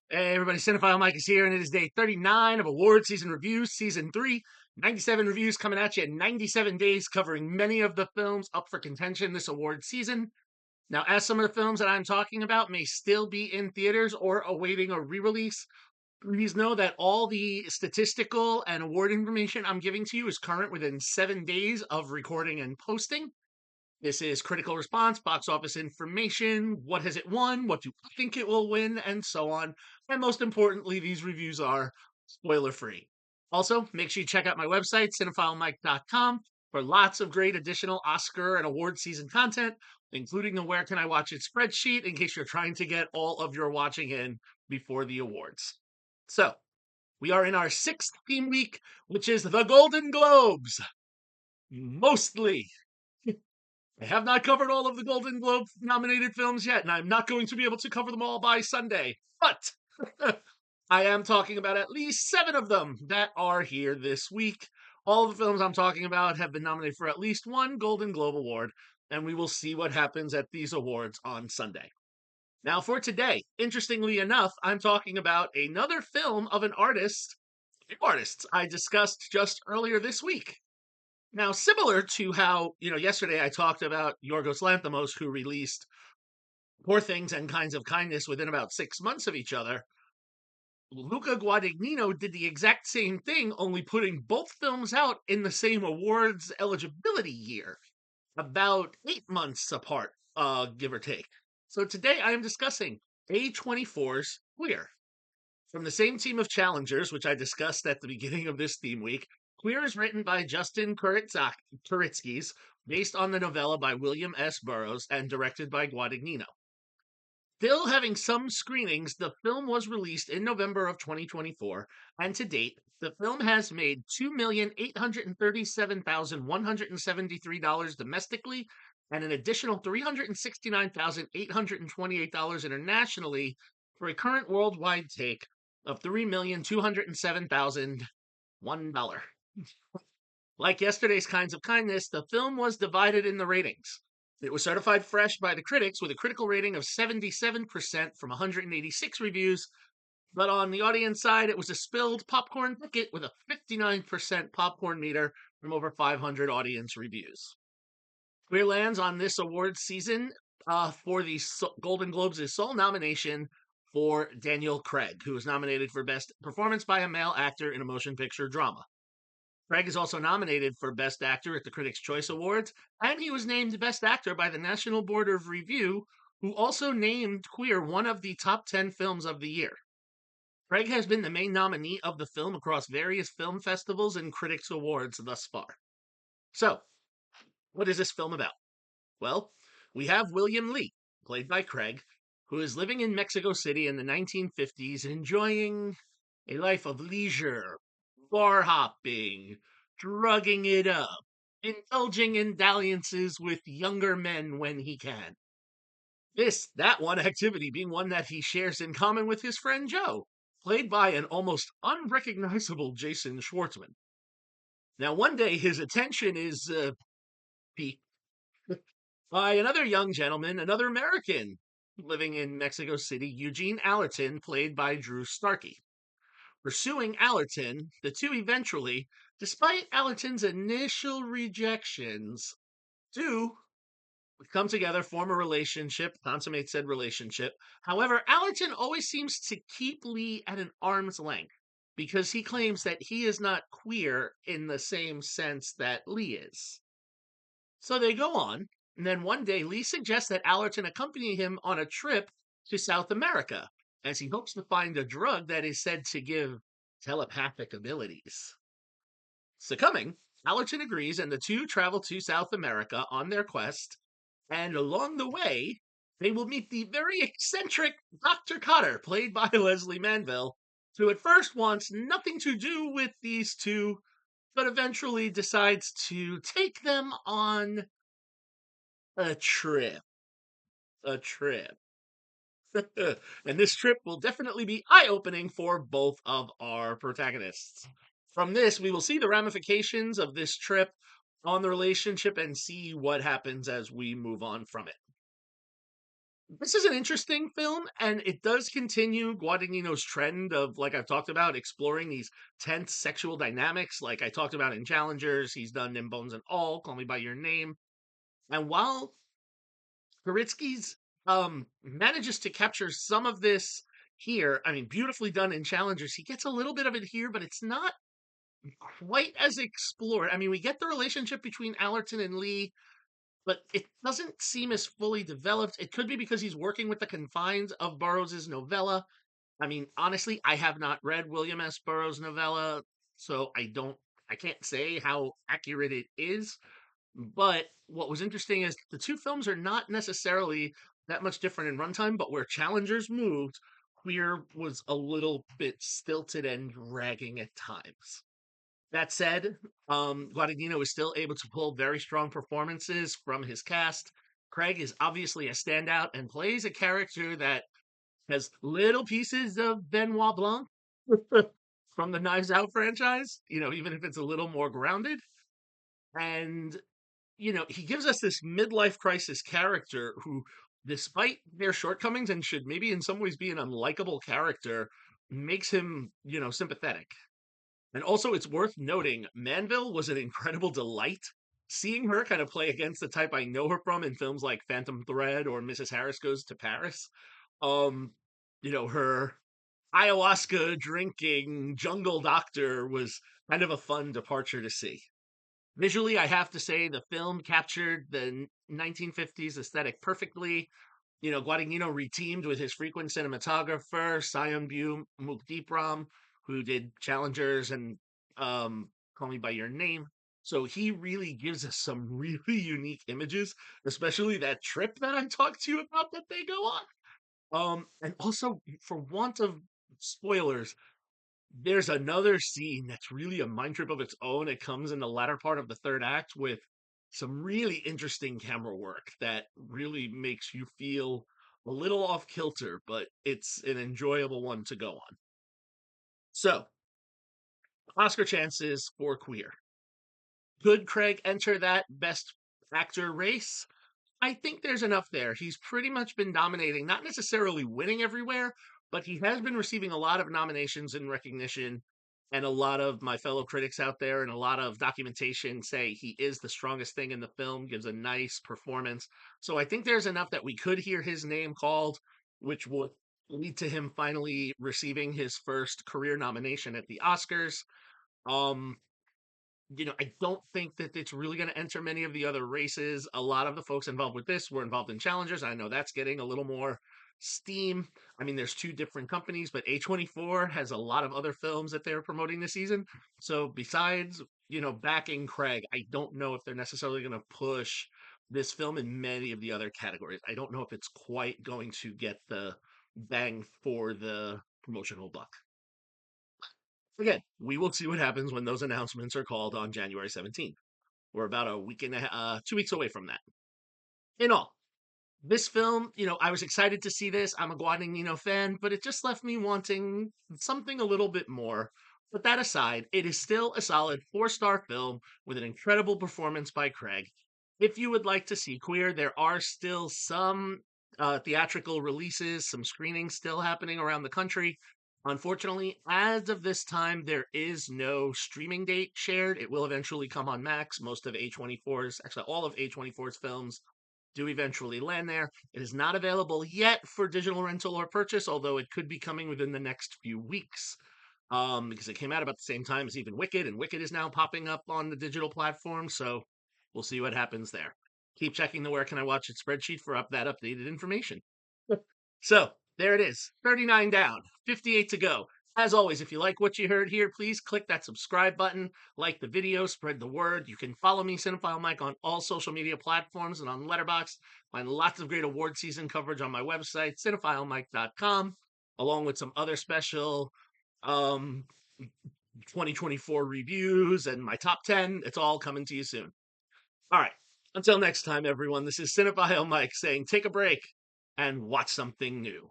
Hey everybody, Cinephile Mike is here, and it is day 39 of Award Season Reviews, Season 3. 97 reviews coming at you in 97 days, covering many of the films up for contention this award season. Now, as some of the films that I'm talking about may still be in theaters or awaiting a re-release, please know that all the statistical and award information I'm giving to you is current within 7 days of recording and posting. This is critical response, box office information, what has it won, what do I think it will win, and so on. And most importantly, these reviews are spoiler free. Also, make sure you check out my website, cinephilemike.com, for lots of great additional Oscar and award season content, including a Where Can I Watch It spreadsheet in case you're trying to get all of your watching in before the awards. So, we are in our sixth theme week, which is the Golden Globes. Mostly I have not covered all of the Golden Globe nominated films yet, and I'm not going to be able to cover them all by Sunday. But I am talking about at least 7 of them that are here this week. All of the films I'm talking about have been nominated for at least one Golden Globe Award, and we will see what happens at these awards on Sunday. Now, for today, interestingly enough, I'm talking about another film of an artist, two artists I discussed just earlier this week. Now, similar to how, yesterday I talked about Yorgos Lanthimos, who released Poor Things and Kinds of Kindness within about 6 months of each other, Luca Guadagnino did the exact same thing, only putting both films out in the same awards eligibility year, about 8 months apart, give or take. So today I am discussing A24's Queer. From the same team of challengers, which I discussed at the beginning of this theme week, Queer is written by Justin Kuritzkis, based on the novella by William S. Burroughs, and directed by Guadagnino. Still having some screenings, the film was released in November of 2024, and to date, the film has made $2,837,173 domestically and an additional $369,828 internationally for a current worldwide take of $3,207,001. Like yesterday's Kinds of Kindness, the film was divided in the ratings. It was certified fresh by the critics with a critical rating of 77% from 186 reviews, but on the audience side, it was a spilled popcorn ticket with a 59% popcorn meter from over 500 audience reviews. Queer lands on this awards season for the Golden Globes' sole nomination for Daniel Craig, who was nominated for Best Performance by a Male Actor in a Motion Picture Drama. Craig is also nominated for Best Actor at the Critics' Choice Awards, and he was named Best Actor by the National Board of Review, who also named Queer one of the top 10 films of the year. Craig has been the main nominee of the film across various film festivals and critics' awards thus far. So, what is this film about? Well, we have William Lee, played by Craig, who is living in Mexico City in the 1950s, enjoying a life of leisure, bar hopping, drugging it up, indulging in dalliances with younger men when he can. That one activity being one that he shares in common with his friend Joe, played by an almost unrecognizable Jason Schwartzman. Now, one day his attention is piqued by another young gentleman, another American living in Mexico City, Eugene Allerton, played by Drew Starkey. Pursuing Allerton, the two eventually, despite Allerton's initial rejections, do come together, form a relationship, consummate said relationship. However, Allerton always seems to keep Lee at an arm's length because he claims that he is not queer in the same sense that Lee is. So they go on, and then one day Lee suggests that Allerton accompany him on a trip to South America, as he hopes to find a drug that is said to give telepathic abilities. Succumbing, Allerton agrees, and the two travel to South America on their quest, and along the way, they will meet the very eccentric Dr. Cotter, played by Leslie Manville, who at first wants nothing to do with these two, but eventually decides to take them on a trip. A trip. And this trip will definitely be eye opening for both of our protagonists. From this, we will see the ramifications of this trip on the relationship and see what happens as we move on from it. This is an interesting film, and it does continue Guadagnino's trend of, like I've talked about, exploring these tense sexual dynamics. Like I talked about in Challengers, he's done In Bones and All, Call Me by Your Name. And while Koritsky's manages to capture some of this here, I mean, beautifully done in Challengers, he gets a little bit of it here, but it's not quite as explored. I mean, we get the relationship between Allerton and Lee, but it doesn't seem as fully developed. It could be because he's working with the confines of Burroughs's novella. I mean, honestly, I have not read William S. Burroughs' novella, so I can't say how accurate it is. But what was interesting is the two films are not necessarily that much different in runtime, but where Challengers moved, Queer was a little bit stilted and dragging at times. That said, Guadagnino is still able to pull very strong performances from his cast. Craig is obviously a standout and plays a character that has little pieces of Benoit Blanc from the Knives Out franchise, even if it's a little more grounded. And, he gives us this midlife crisis character who, despite their shortcomings and should maybe in some ways be an unlikable character, makes him, sympathetic. And also, it's worth noting, Manville was an incredible delight. Seeing her kind of play against the type I know her from in films like Phantom Thread or Mrs. Harris Goes to Paris. Um, her ayahuasca drinking jungle doctor was kind of a fun departure to see. Visually, I have to say the film captured the 1950s aesthetic perfectly. Guadagnino reteamed with his frequent cinematographer, Sayambyu Mukdeepram, who did Challengers and Call Me by Your Name. So he really gives us some really unique images, especially that trip that I talked to you about that they go on. And also, for want of spoilers, there's another scene that's really a mind trip of its own. It comes in the latter part of the third act with some really interesting camera work that really makes you feel a little off kilter, but it's an enjoyable one to go on. So, Oscar chances for Queer. Could Craig enter that best actor race? I think there's enough there. He's pretty much been dominating, not necessarily winning everywhere, but he has been receiving a lot of nominations and recognition. And a lot of my fellow critics out there and a lot of documentation say he is the strongest thing in the film, gives a nice performance. So I think there's enough that we could hear his name called, which would lead to him finally receiving his first career nomination at the Oscars. Um, I don't think that it's really going to enter many of the other races. A lot of the folks involved with this were involved in Challengers. I know that's getting a little more steam. I mean, there's two different companies, but A24 has a lot of other films that they're promoting this season. So besides, backing Craig, I don't know if they're necessarily going to push this film in many of the other categories. I don't know if it's quite going to get the bang for the promotional buck. Again, we will see what happens when those announcements are called on January 17th. We're about a week and 2 weeks away from that. In all, this film, I was excited to see this. I'm a Guadagnino fan, but it just left me wanting something a little bit more. But that aside, it is still a solid 4-star film with an incredible performance by Craig. If you would like to see Queer, there are still some theatrical releases, some screenings still happening around the country. Unfortunately, as of this time, there is no streaming date shared. It will eventually come on Max. Most of A24's, actually, all of A24's films do eventually land there. It is not available yet for digital rental or purchase, although it could be coming within the next few weeks. Because it came out about the same time as even Wicked, and Wicked is now popping up on the digital platform. So we'll see what happens there. Keep checking the Where Can I Watch It spreadsheet for that updated information. So there it is, 39 down, 58 to go. As always, if you like what you heard here, please click that subscribe button, like the video, spread the word. You can follow me, Cinephile Mike, on all social media platforms and on Letterboxd. Find lots of great award season coverage on my website, cinephilemike.com, along with some other special um, 2024 reviews and my top 10. It's all coming to you soon. All right. Until next time, everyone, this is Cinephile Mike saying take a break and watch something new.